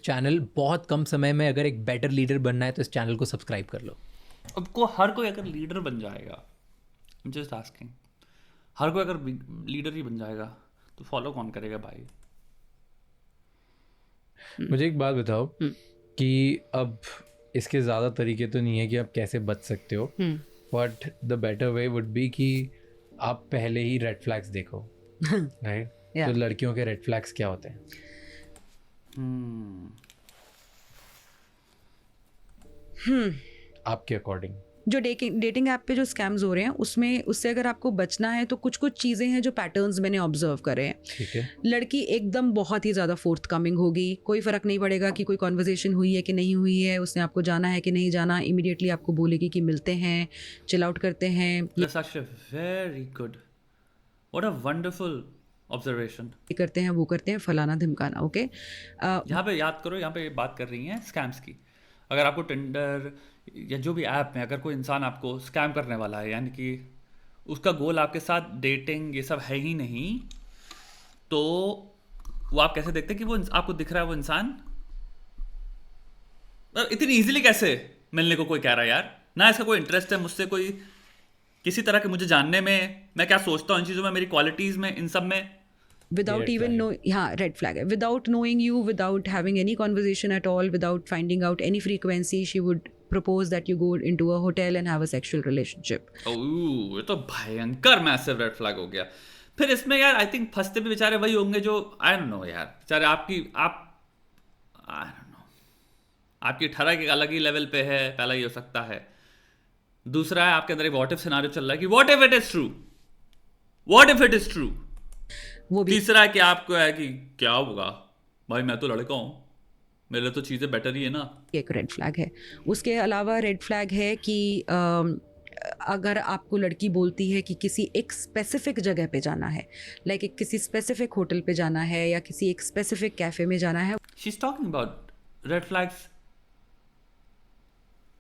Channel बहुत कम समय में अगर एक बेटर लीडर बनना है तो इस चैनल को सब्सक्राइब कर लो। अब हर कोई अगर लीडर बन जाएगा, जस्ट आस्किंग, हर कोई अगर लीडर ही बन जाएगा तो फॉलो कौन करेगा भाई? मुझे एक बात बताओ कि अब इसके ज़्यादा तरीके तो नहीं है कि आप कैसे बच सकते हो, but the better way would be कि आप पहले ही रेड फ्लैग्स देखो, राइट? तो लड़कियों के रेड फ्लैग्स क्या होते हैं? आपके अकॉर्डिंग जो डेटिंग ऐप पे जो स्कैम्स हो रहे हैं उससे अगर आपको बचना है तो कुछ कुछ चीज़ें हैं जो पैटर्न्स मैंने ऑब्जर्व करे हैं। ठीक है। लड़की एकदम बहुत ही ज़्यादा फोर्थ कमिंग होगी, कोई फ़र्क नहीं पड़ेगा कि कोई कॉन्वर्जेशन हुई है कि नहीं हुई है, उसने आपको जाना है कि नहीं जाना, इमीडिएटली आपको बोलेगी कि मिलते हैं, चिल आउट करते हैं, That's actually very good. What a wonderful observation. ये करते हैं, वो करते हैं, फलाना धिमकाना। ओके, यहाँ पे याद करो, यहाँ पे बात कर रही हैं स्कैम्स की। अगर आपको टिंडर या जो भी ऐप में अगर कोई इंसान आपको स्कैम करने वाला है, यानी कि उसका गोल आपके साथ डेटिंग ये सब है ही नहीं, तो वो आप कैसे देखते हैं कि वो आपको दिख रहा है वो इंसान इतनी इजीली कैसे मिलने को कोई कह रहा है यार? ना इसका कोई इंटरेस्ट है मुझसे, कोई किसी तरह के मुझे जानने में, मैं क्या सोचता हूँ इन चीज़ों में, मेरी क्वालिटीज़ में, इन सब में। विदाउट इवन नो, हाँ रेड फ्लैग है। Without knowing you, without having any conversation at all, without finding out any frequency, she would propose that you go into a hotel and have a sexual relationship. ओह, ये तो भयंकर massive red flag हो गया। फिर इसमें यार I think फंसते भी बेचारे वही होंगे जो, आई डोंट नो यार, बेचारे आई डोंट नो, आपकी 18 के अलग ही लेवल पे है, पहला ये हो सकता है। दूसरा है आपके अंदर एक व्हाट इफ सिनेरियो चल रहा है कि what if it is true, what if it is true. वो भी तीसरा है कि आपको है कि क्या होगा भाई, मैं तो लड़का हूँ, मेरे लिए तो चीज़ें बेटर ही है ना। एक रेड फ्लैग है। उसके अलावा रेड फ्लैग है कि अगर आपको लड़की बोलती है कि किसी एक स्पेसिफिक जगह पे जाना है, लाइक किसी स्पेसिफिक होटल पे जाना है या किसी एक स्पेसिफिक कैफे में जाना है, she is talking about red flags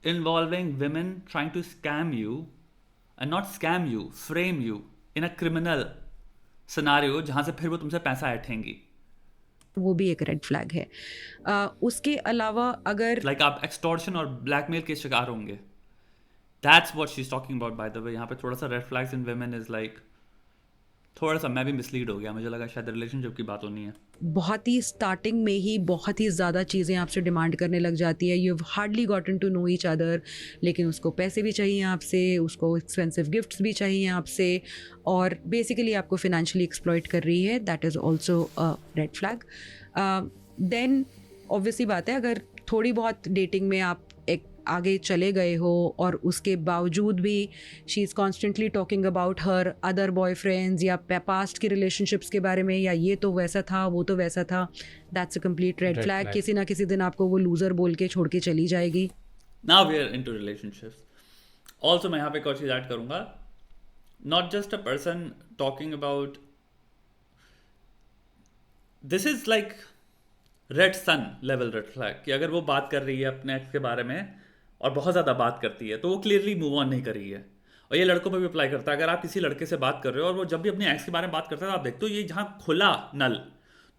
involving women trying to scam you, and not scam you, frame you in a criminal scenario जहाँ से फिर वो तुमसे पैसा ऐंठेंगी। वो भी एक रेड फ्लैग है। उसके अलावा अगर लाइक आप एक्सटॉर्शन और ब्लैकमेल के शिकार होंगे, that's what she is talking about. By the way यहाँ पे थोड़ा सा red flags in women is like, थोड़ा सा मैं भी मिसलीड हो गया, मुझे लगा शायद रिलेशनशिप की बात होनी है। बहुत ही स्टार्टिंग में ही बहुत ही ज़्यादा चीज़ें आपसे डिमांड करने लग जाती है, you have hardly gotten to know each other, लेकिन उसको पैसे भी चाहिए आपसे, उसको एक्सपेंसिव गिफ्ट्स भी चाहिए आपसे, और बेसिकली आपको फिनेंशियली एक्सप्लॉइट कर रही है, that is also a red flag. Then obviously बात है, अगर थोड़ी बहुत डेटिंग में आप एक आगे चले गए हो और उसके बावजूद भी she is constantly talking about her other boyfriends या पास्ट की रिलेशनशिप्स के बारे में, या ये तो वैसा था, वो तो वैसा था, that's a complete red flag. किसी ना किसी दिन आपको वो लूज़र बोल के छोड़ के चली जाएगी। Now we are into relationships. Also मैं यहाँ पे एक और चीज़ ऐड करूँगा, not just a person talking about, this is like red sun level red flag, कि अगर वो बात कर रही है अपने एक्स के बारे में और बहुत ज़्यादा बात करती है तो वो क्लियरली मूव ऑन नहीं कर रही है। और ये लड़कों पे भी अप्लाई करता है। अगर आप किसी लड़के से बात कर रहे हो और वो जब भी अपने एक्स के बारे में बात करता है तो आप देखते हो ये जहाँ खुला नल,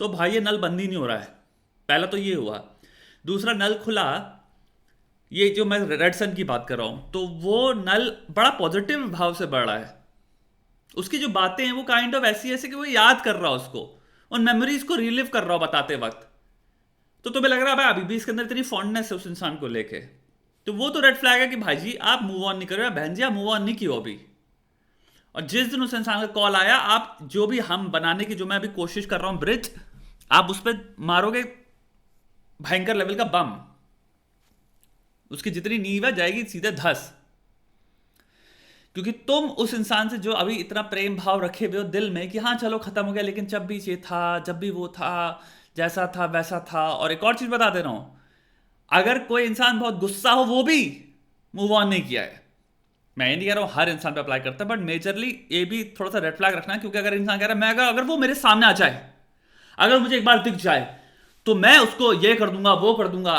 तो भाई ये नल बंद ही नहीं हो रहा है। पहला तो ये हुआ। दूसरा, नल खुला, ये जो मैं रेड सन की बात कर रहा हूँ, तो वो नल बड़ा पॉजिटिव भाव से बढ़ रहा है। उसकी जो बातें हैं वो काइंड ऑफ ऐसी ऐसी कि वो याद कर रहा हो उसको, उन मेमोरीज को रिलिव कर रहा हो बताते वक्त, तो तुम्हें लग रहा है भाई अभी भी इसके अंदर इतनी फॉन्डनेस है उस इंसान को लेके, तो वो तो रेड फ्लैग है कि भाई जी आप मूव ऑन नहीं कर रहे हो, बहन जी आप मूव ऑन नहीं किए अभी। और जिस दिन उस इंसान का कॉल आया, आप जो भी हम बनाने की जो मैं अभी कोशिश कर रहा हूं ब्रिज, आप उस पर मारोगे भयंकर लेवल का बम, उसकी जितनी नींव है जाएगी सीधे धस। क्योंकि तुम उस इंसान से जो अभी इतना प्रेम भाव रखे हुए हो दिल में कि हाँ चलो खत्म हो गया, लेकिन जब भी ये था, जब भी वो था, जैसा था वैसा था। और एक और चीज बता दे रहा हूं, अगर कोई इंसान बहुत गुस्सा हो वो भी मूव ऑन नहीं किया है, मैं ये नहीं कह रहा हूं हर इंसान पे अप्लाई करता है, बट मेजरली ये भी थोड़ा सा रेड फ्लैग रखना है। क्योंकि अगर इंसान कह रहा है मैं अगर वो मेरे सामने आ जाए, अगर मुझे एक बार दिख जाए तो मैं उसको ये कर दूंगा वो कर दूंगा,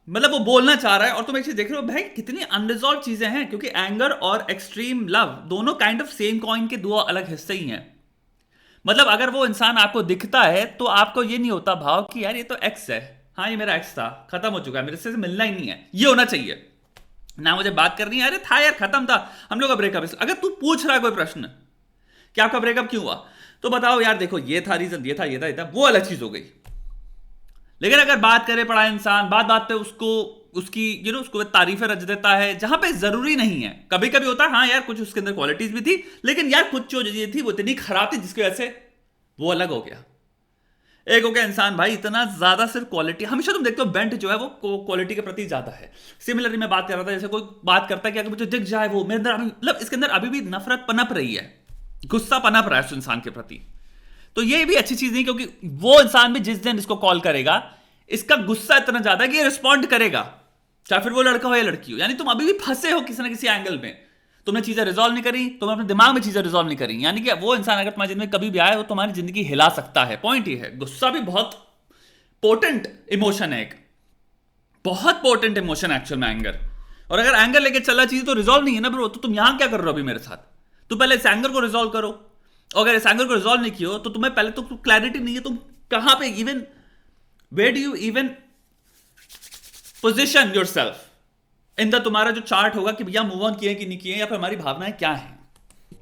मतलब वो बोलना चाह रहा है और तुम एक चीज देख रहे हो भाई कितनी अनरिजॉल्व चीजें हैं। क्योंकि एंगर और एक्सट्रीम लव दोनों काइंड ऑफ सेम कॉइन के दो अलग हिस्से ही हैं। मतलब अगर वो इंसान आपको दिखता है तो आपको ये नहीं होता भाव कि यार ये तो एक्स है, हाँ ये मेरा एक्स था, खत्म हो चुका है, मेरे से मिलना ही नहीं है, ये होना चाहिए ना, मुझे बात करनी है, अरे था यार, खत्म था हम लोग का ब्रेकअप। अगर तू पूछ रहा है कोई प्रश्न कि आपका ब्रेकअप क्यों हुआ, तो बताओ यार देखो ये था रीजन, ये था, वो अलग चीज हो गई। लेकिन अगर बात करे पड़ा इंसान, बात बात पे उसको उसकी उसको तारीफें रच देता है, जहां पे जरूरी नहीं है। कभी कभी होता है हाँ यार कुछ उसके अंदर क्वालिटीज भी थी, लेकिन यार कुछ जो ये थी वो इतनी खराब थी जिसकी वजह से वो अलग हो गया। एक हो गया इंसान भाई इतना ज्यादा सिर्फ क्वालिटी, हमेशा तुम देखते हो बेंट जो है वो क्वालिटी के प्रति ज्यादा है। सिमिलरली मैं बात कर रहा था, जैसे कोई बात करता है कि अगर मुझे दिख जाए वो मेरे अंदर, मतलब इसके अंदर अभी भी नफरत पनप रही है, गुस्सा पनप रहा है उस इंसान के प्रति, तो ये भी अच्छी चीज नहीं, क्योंकि वो इंसान भी जिस दिन इसको कॉल करेगा इसका गुस्सा इतना ज्यादा है कि ये रिस्पॉन्ड करेगा, चाहे फिर वो लड़का हो या लड़की हो। यानी तुम अभी भी फंसे हो किसी ना किसी एंगल में, तुमने चीजें रिजॉल्व नहीं करी, तुमने अपने दिमाग में चीजें रिजॉल्व नहीं करी। यानी कि वो इंसान अगर तुम्हारी जिंदगी में कभी भी आए वो तुम्हारी जिंदगी हिला सकता है। पॉइंट ये है, गुस्सा भी बहुत पोटेंट इमोशन है, एक बहुत पोटेंट इमोशन एक्चुअल में एंगर। और अगर एंगर लेके चला चीज तो रिजॉल्व नहीं है ना ब्रो, तो तुम यहां क्या कर रहे हो अभी मेरे साथ? तो पहले इस एंगर को रिजॉल्व करो, और अगर इस एंगर को रिजॉल्व नहीं किया तो तुम्हें पहले तो क्लैरिटी नहीं है तुम कहां पे, even where do you even position yourself in the, तुम्हारा जो चार्ट होगा कि भैया मूव ऑन किए कि नहीं किए, या फिर हमारी भावनाएं क्या हैं।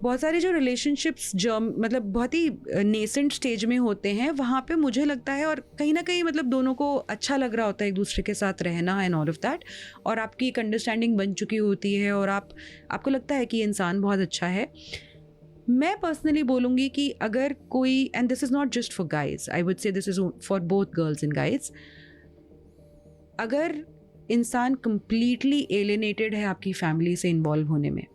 बहुत सारे जो रिलेशनशिप्स जो मतलब बहुत ही नेसेंट स्टेज में होते हैं, वहाँ पे मुझे लगता है, और कहीं ना कहीं मतलब दोनों को अच्छा लग रहा होता है एक दूसरे के साथ रहना एंड ऑल ऑफ दैट, और आपकी एक अंडरस्टैंडिंग बन चुकी होती है, और आपको लगता है कि ये इंसान बहुत अच्छा है। मैं पर्सनली बोलूँगी कि अगर कोई, and this is not just for guys, I would say this is for both girls and guys, अगर इंसान कंप्लीटली एलिनेटेड है आपकी फैमिली से इन्वॉल्व होने में,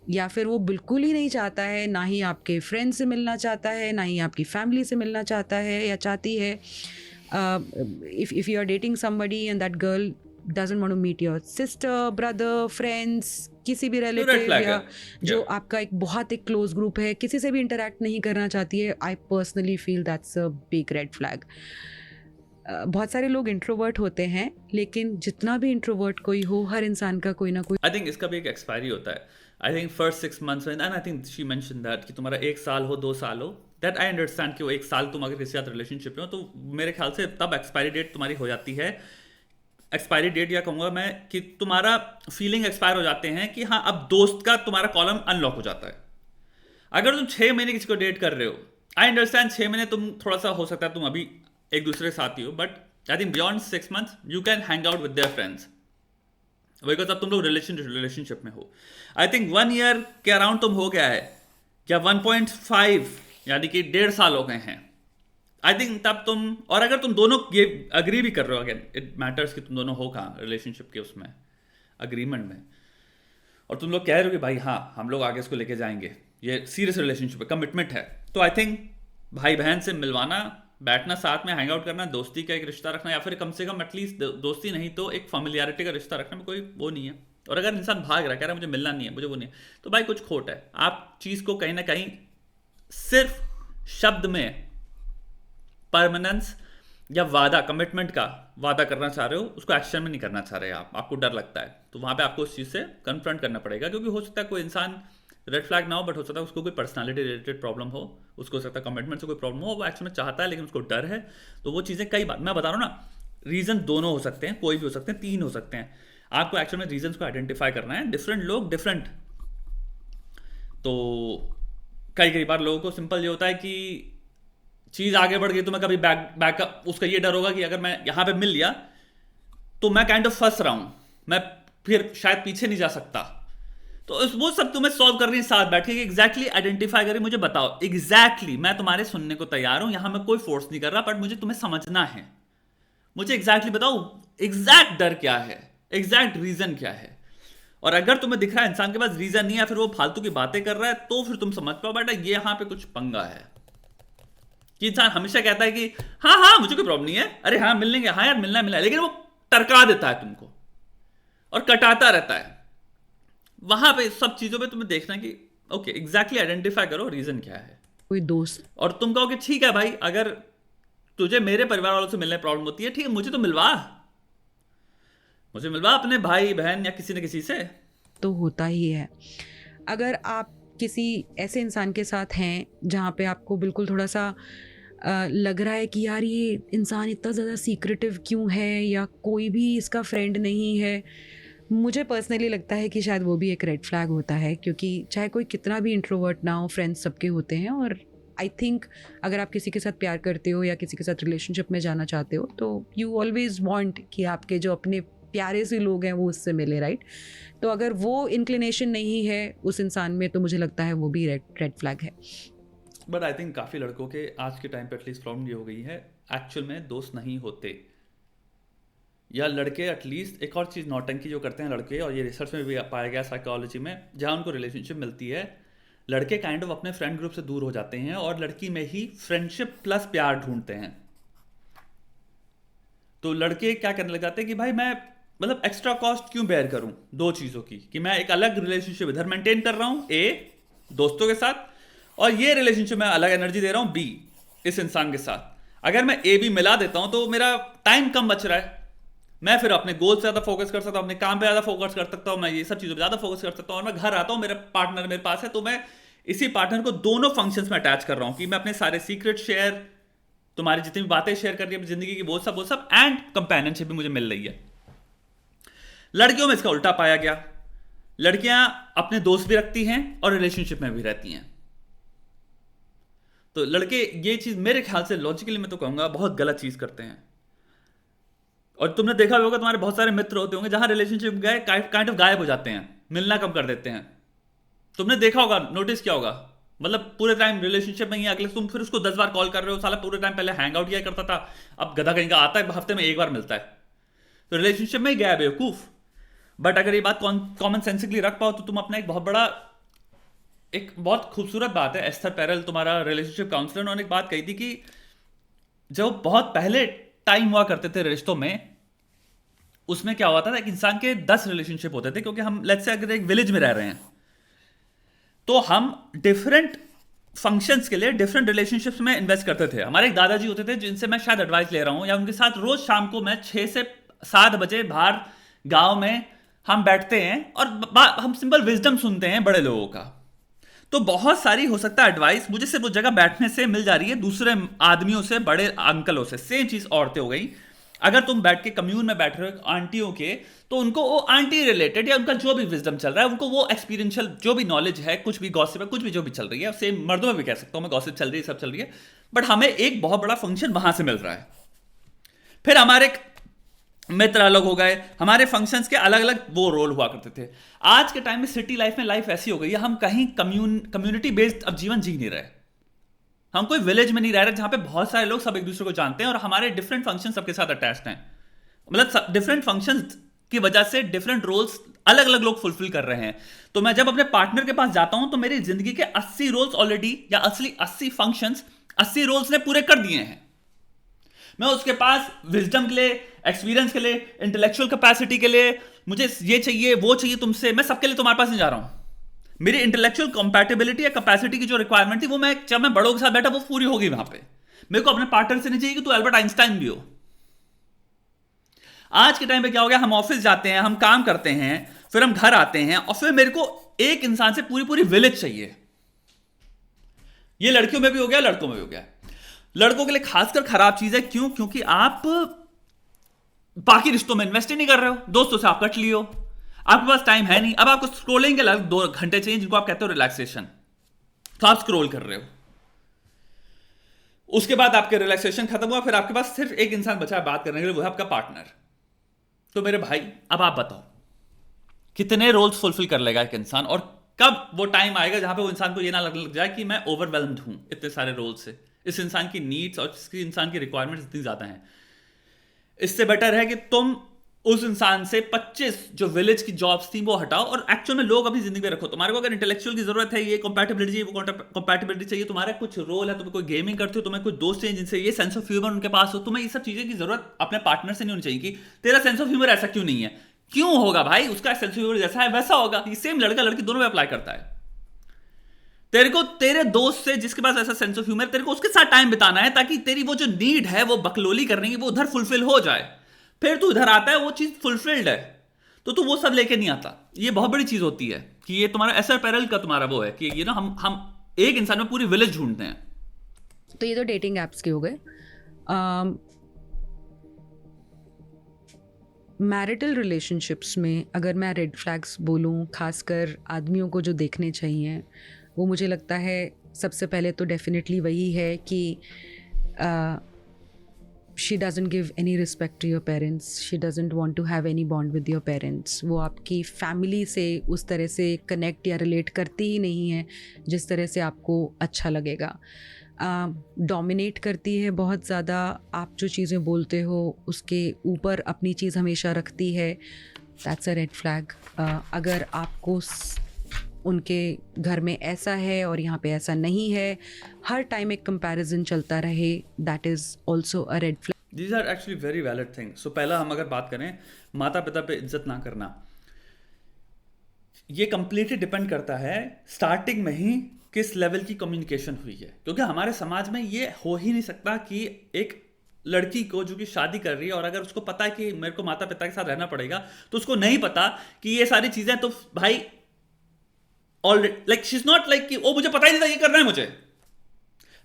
या फिर वो बिल्कुल ही नहीं चाहता है, ना ही आपके फ्रेंड से मिलना चाहता है, ना ही आपकी फैमिली से मिलना चाहता है या चाहती है, if you are dating somebody and that girl doesn't want to meet your sister, brother, friends, किसी भी रिलेटिव या जो आपका एक बहुत एक क्लोज ग्रुप है, किसी से भी इंटरेक्ट नहीं करना चाहती है, I personally feel that's a big red flag. बहुत सारे लोग इंट्रोवर्ट होते हैं, लेकिन जितना भी इंट्रोवर्ट कोई हो, हर इंसान का कोई ना कोई, आई थिंक इसका भी एक एक्सपायरी होता है। I think first 6 months and I think she mention that कि तुम्हारा 1 साल हो 2 साल हो, दैट आई अंडरस्टैंड कि वो 1 साल तुम अगर किसी साथ रिलेशनशिप में हो तो मेरे ख्याल से तब एक्सपायरी डेट तुम्हारी हो जाती है। एक्सपायरी डेट या कहूँगा मैं कि तुम्हारा फीलिंग एक्सपायर हो जाते हैं कि हाँ अब दोस्त का तुम्हारा कॉलम अनलॉक हो जाता है। अगर तुम 6 महीने किसी को डेट कर रहे हो, आई अंडरस्टैंड 6 महीने तुम थोड़ा सा हो सकता है तुम अभी एक दूसरे के साथ ही हो, but I think beyond 6 months you can hang out with their friends, because अब तुम लोग रिलेशनशिप में हो। आई थिंक 1 year के अराउंड तुम हो गया है, क्या 1.5 यानी कि 1.5 साल हो गए हैं। आई थिंक तब तुम, और अगर तुम दोनों ये अग्री भी कर रहे हो, अगेन इट मैटर्स कि तुम दोनों हो कहाँ रिलेशनशिप के उसमें अग्रीमेंट में, और तुम लोग कह रहे हो कि भाई हाँ हम लोग आगे इसको लेके जाएंगे, ये सीरियस रिलेशनशिप है, कमिटमेंट है, तो आई थिंक भाई बहन से मिलवाना, बैठना, साथ में हैंग आउट करना, दोस्ती का एक रिश्ता रखना, या फिर कम से कम एटलीस्ट दोस्ती नहीं तो एक फैमिलियरिटी का रिश्ता रखने में कोई वो नहीं है। और अगर इंसान भाग रहा है, कह रहा है मुझे मिलना नहीं है, मुझे वो नहीं है, तो भाई कुछ खोट है। आप चीज़ को कहीं ना कहीं सिर्फ शब्द में परमानेंस या वादा, कमिटमेंट का वादा करना चाह रहे हो, उसको एक्शन में नहीं करना चाह रहे आप, आपको डर लगता है, तो वहाँ पे आपको उस चीज़ से कन्फ्रंट करना पड़ेगा। क्योंकि हो सकता है कोई इंसान रेड फ्लैग ना हो, बट हो सकता है उसको कोई पर्सनालिटी रिलेटेड प्रॉब्लम हो, उसको हो सकता है कमिटमेंट से कोई प्रॉब्लम हो, वो एक्चुअली में चाहता है लेकिन उसको डर है। तो वो चीज़ें कई बार मैं बता रहा हूँ ना, रीज़न दोनों हो सकते हैं, कोई भी हो सकते हैं, 3 हो सकते हैं। आपको एक्चुअल में रीजंस को आइडेंटिफाई करना है, डिफरेंट लोग डिफरेंट। तो कई बार लोगों को सिंपल ये होता है कि चीज़ आगे बढ़ गई तो मैं कभी बैकअप, उसका ये डर होगा कि अगर मैं यहाँ पे मिल लिया तो मैं काइंड ऑफ फंस रहा हूँ, मैं फिर शायद पीछे नहीं जा सकता। तो वो सब तुम्हें सॉल्व कर रही है साथ बैठ के, एग्जैक्टली आइडेंटिफाई करें, मुझे बताओ एग्जैक्टली, मैं तुम्हारे सुनने को तैयार हूं, यहां मैं कोई फोर्स नहीं कर रहा, बट मुझे तुम्हें समझना है, मुझे एग्जैक्टली बताओ एग्जैक्ट डर क्या है, एग्जैक्ट रीजन क्या है। और अगर तुम्हें दिख रहा है इंसान के पास रीजन नहीं है, फिर वो फालतू की बातें कर रहा है, तो फिर तुम समझ पाओ बेटा ये यहां पे कुछ पंगा है। कि इंसान हमेशा कहता है कि हाँ हाँ मुझे कोई प्रॉब्लम नहीं है, अरे हाँ मिल लेंगे, हाँ यार मिलना है, लेकिन वो टरका देता है तुमको और कटाता रहता है। वहां पे सब चीजों पे तुम्हें देखना कि ओके एग्जैक्टली आइडेंटिफाई करो रीजन क्या है। कोई दोस्त, और तुम कहो कि ठीक है भाई, अगर तुझे मेरे परिवार वालों से मिलने प्रॉब्लम होती है, ठीक है मुझे मिलवा अपने भाई बहन या किसी न किसी से। तो होता ही है। अगर आप किसी ऐसे इंसान के साथ हैं जहाँ पे आपको बिल्कुल थोड़ा सा लग रहा है कि यार ये इंसान इतना ज़्यादा सीक्रेटिव क्यों है, या कोई भी इसका फ्रेंड नहीं है, मुझे पर्सनली लगता है कि शायद वो भी एक रेड फ्लैग होता है, क्योंकि चाहे कोई कितना भी इंट्रोवर्ट ना हो, फ्रेंड्स सबके होते हैं। और आई थिंक अगर आप किसी के साथ प्यार करते हो या किसी के साथ रिलेशनशिप में जाना चाहते हो तो यू ऑलवेज वांट कि आपके जो अपने प्यारे से लोग हैं वो उससे मिले, राइट? तो अगर वो इंक्लिनेशन नहीं है उस इंसान में तो मुझे लगता है वो भी रेड फ्लैग है। बट आई थिंक काफ़ी लड़कों के आज के टाइम पे एटलीस्ट प्रॉब्लम ये हो गई है, एक्चुअल में दोस्त नहीं होते, या लड़के एटलीस्ट एक और चीज़ नौटंकी जो करते हैं लड़के, और ये रिसर्च में भी पाया गया साइकोलॉजी में, जहाँ उनको रिलेशनशिप मिलती है लड़के काइंड ऑफ अपने फ्रेंड ग्रुप से दूर हो जाते हैं और लड़की में ही फ्रेंडशिप प्लस प्यार ढूंढते हैं। तो लड़के क्या करने लग जाते हैं कि भाई मैं मतलब एक्स्ट्रा कॉस्ट क्यों बेयर करूं दो चीज़ों की, कि मैं एक अलग रिलेशनशिप इधर मेंटेन कर रहा हूं ए दोस्तों के साथ, और ये रिलेशनशिप में अलग एनर्जी दे रहा हूं बी इस इंसान के साथ। अगर मैं ए बी मिला देता हूं तो मेरा टाइम कम बच रहा है, मैं फिर अपने गोल से ज़्यादा फोकस कर सकता हूँ, अपने काम पे ज़्यादा फोकस कर सकता हूँ, मैं ये सब चीज़ों पे ज़्यादा फोकस कर सकता हूँ, और मैं घर आता हूँ मेरा पार्टनर मेरे पास है, तो मैं इसी पार्टनर को दोनों फंक्शंस में अटैच कर रहा हूँ कि मैं अपने सारे सीक्रेट शेयर, तुम्हारी जितनी भी बातें शेयर कर रही है अपनी जिंदगी की वो सब एंड कंपेनियनशिप भी मुझे मिल रही है। लड़कियों में इसका उल्टा पाया गया, लड़कियां अपने दोस्त भी रखती हैं और रिलेशनशिप में भी रहती हैं। तो लड़के ये चीज मेरे ख्याल से लॉजिकली मैं तो कहूंगा बहुत गलत चीज करते हैं। और तुमने देखा भी होगा तुम्हारे बहुत सारे मित्र होते होंगे जहां रिलेशनशिप गए काइंड ऑफ गायब हो जाते हैं, मिलना कम कर देते हैं। तुमने देखा होगा, नोटिस किया होगा, मतलब पूरे टाइम रिलेशनशिप में ही, अगले तुम फिर उसको 10 बार कॉल कर रहे हो, साला पूरे टाइम पहले हैंग आउट किया करता था, अब गधा कहीं का आता है हफ्ते में एक बार मिलता है, तो रिलेशनशिप में ही गया बेवकूफ। बट अगर ये बात कॉमन सेंसिकली रख पाओ तो तुम अपना एक बहुत बड़ा, एक बहुत खूबसूरत बात है, एस्थर पेरेल तुम्हारा रिलेशनशिप काउंसलर, उन्होंने एक बात कही थी कि जब बहुत पहले टाइम हुआ करते थे रिश्तों में, उसमें क्या होता था, एक इंसान के 10 रिलेशनशिप होते थे, क्योंकि हम लेट्स से अगर एक विलेज में रह रहे हैं तो हम डिफरेंट फंक्शंस के लिए डिफरेंट रिलेशनशिप्स में इन्वेस्ट करते थे। हमारे एक दादाजी होते थे जिनसे मैं शायद एडवाइस ले रहा हूं, या उनके साथ रोज शाम को मैं 6 से 7 बजे बाहर गांव में हम बैठते हैं और हम सिंपल विजडम सुनते हैं बड़े लोगों का। तो बहुत सारी हो सकता है एडवाइस मुझे सिर्फ वो जगह बैठने से मिल जा रही है, दूसरे आदमियों से, बड़े अंकलों से। सेम चीज औरतें हो गई, अगर तुम बैठ के कम्यून में बैठ रहे हो आंटियों के, तो उनको वो आंटी रिलेटेड या उनका जो भी विजडम चल रहा है, उनको वो एक्सपीरियंशियल जो भी नॉलेज है, कुछ भी गॉसिप है, कुछ भी जो भी चल रही है, सेम मर्दों में भी कह सकता हूं मैं, गॉसिप चल रही है, सब चल रही है, बट हमें एक बहुत बड़ा फंक्शन वहां से मिल रहा है। फिर हमारे मित्र अलग हो गए, हमारे फंक्शंस के अलग अलग वो रोल हुआ करते थे। आज के टाइम में सिटी लाइफ में लाइफ ऐसी हो गई है, हम कहीं कम्युनिटी बेस्ड अब जीवन जी नहीं रहे, हम कोई विलेज में नहीं रह रहे जहां पे बहुत सारे लोग सब एक दूसरे को जानते हैं और हमारे डिफरेंट फंक्शन सबके साथ अटैच्ड हैं। मतलब डिफरेंट फंक्शंस की वजह से डिफरेंट रोल्स अलग अलग लोग फुलफिल कर रहे हैं। तो मैं जब अपने पार्टनर के पास जाता हूं तो मेरी जिंदगी के 80 रोल्स ऑलरेडी, या असली 80 फंक्शंस 80 रोल्स ने पूरे कर दिए हैं। मैं उसके पास विजडम के लिए, एक्सपीरियंस के लिए, इंटेलेक्चुअल कैपेसिटी के लिए, मुझे ये चाहिए वो चाहिए तुमसे, मैं सबके लिए तुम्हारे पास नहीं जा रहा हूं। मेरी इंटेलेक्चुअल कंपैटिबिलिटी या कैपेसिटी की जो रिक्वायरमेंट थी वो मैं जब मैं बड़ों के साथ बैठा वो पूरी होगी वहां पे। मेरे को अपने पार्टनर से नहीं चाहिए कि तू एल्बर्ट आइंस्टाइन भी हो। आज के टाइम पे क्या हो गया, हम ऑफिस जाते हैं, हम काम करते हैं, फिर हम घर आते हैं और फिर मेरे को एक इंसान से पूरी पूरी विलेज चाहिए। ये लड़कियों में भी हो गया, लड़कों में भी हो गया। लड़कों के लिए खासकर खराब चीज है, क्यों? क्योंकि आप बाकी रिश्तों में इन्वेस्ट ही नहीं कर रहे हो, दोस्तों से आप कट लियो, आपके पास टाइम है नहीं, अब आपको स्क्रोलिंग के लगभग 2 घंटे चाहिए जिनको आप कहते हो रिलैक्सेशन, तो आप स्क्रोल कर रहे हो। उसके बाद आपके रिलैक्सेशन खत्म हुआ, फिर आपके पास सिर्फ एक इंसान बचा है बात करने के लिए, वो है आपका पार्टनर। तो मेरे भाई अब आप बताओ कितने रोल्स फुलफिल कर लेगा एक इंसान, और कब वो टाइम आएगा जहां पे वो इंसान को ये ना लग जाए कि मैं ओवरवेल्म्ड हूं इतने सारे रोल से, इस इंसान की नीड्स और इसकी इंसान की रिक्वायरमेंट्स इतनी ज्यादा हैं। इससे बेटर है कि तुम उस इंसान से 25 जो विलेज की जॉब्स थी वो हटाओ और एक्चुअल में लोग अपनी जिंदगी में रखो। तुम्हारे को अगर इंटेलेक्चुअल की जरूरत है, ये कंपैटिबिलिटी चाहिए, वो कंपैटिबिलिटी चाहिए, तुम्हारा कुछ रोल है, तुम्हें कोई गेमिंग करते हो, तुम्हें कुछ दोस्त चाहिए जिनसे ये सेंस ऑफ ह्यूमर उनके पास हो, तुम्हें ये सब चीजें की जरूरत अपने पार्टनर से नहीं होनी चाहिए कि तेरा सेंस ऑफ ह्यूमर ऐसा क्यों नहीं है। क्यों होगा भाई, उसका सेंस ऑफ ह्यूमर जैसा है वैसा होगा। ये सेम लड़का लड़की दोनों में अप्लाई करता है। तेरे को तेरे दोस्त से जिसके पास ऐसा सेंस ऑफ ह्यूमर, तेरे को उसके साथ टाइम बिताना है ताकि तेरी वो जो नीड है वो बकलोली करने की वो उधर फुलफिल हो जाए। फिर तू इधर आता है, वो चीज फुलफिल्ड है, तो तू वो सब लेके नहीं आता। ये बहुत बड़ी चीज होती है कि ये तुम्हारा एस्थर पेरेल का तुम्हारा वो है कि ये ना हम एक इंसान में पूरी विलेज ढूंढते हैं। तो ये तो डेटिंग ऐप्स के हो गए. मैरिटल रिलेशनशिप्स में अगर मैं रेड फ्लैग्स बोलूँ, खासकर आदमियों को जो देखने चाहिए, वो मुझे लगता है सबसे पहले तो डेफिनेटली वही है कि she doesn't give any respect to your parents, she doesn't want to have any bond with your parents. वो आपकी फैमिली से उस तरह से कनेक्ट या रिलेट करती ही नहीं है जिस तरह से आपको अच्छा लगेगा. डोमिनेट करती है बहुत ज़्यादा. आप जो चीज़ें बोलते हो उसके ऊपर अपनी चीज़ हमेशा रखती है. That's a red flag. अगर आपको उनके घर में ऐसा है और यहाँ पे ऐसा नहीं है, हर टाइम एक कंपैरिजन चलता रहे, that is also a red flag. These are actually very valid things. So पहला हम अगर बात करें माता पिता पे इज्जत ना करना, ये कंप्लीटली डिपेंड करता है स्टार्टिंग में ही किस लेवल की कम्युनिकेशन हुई है. क्योंकि हमारे समाज में ये हो ही नहीं सकता कि एक लड़की को जो कि शादी कर रही है और अगर उसको पता है कि मेरे को माता पिता के साथ रहना पड़ेगा, तो उसको नहीं पता कि ये सारी चीजें, तो भाई already like she is not like कि ओ मुझे पता ही नहीं था ये करना है मुझे.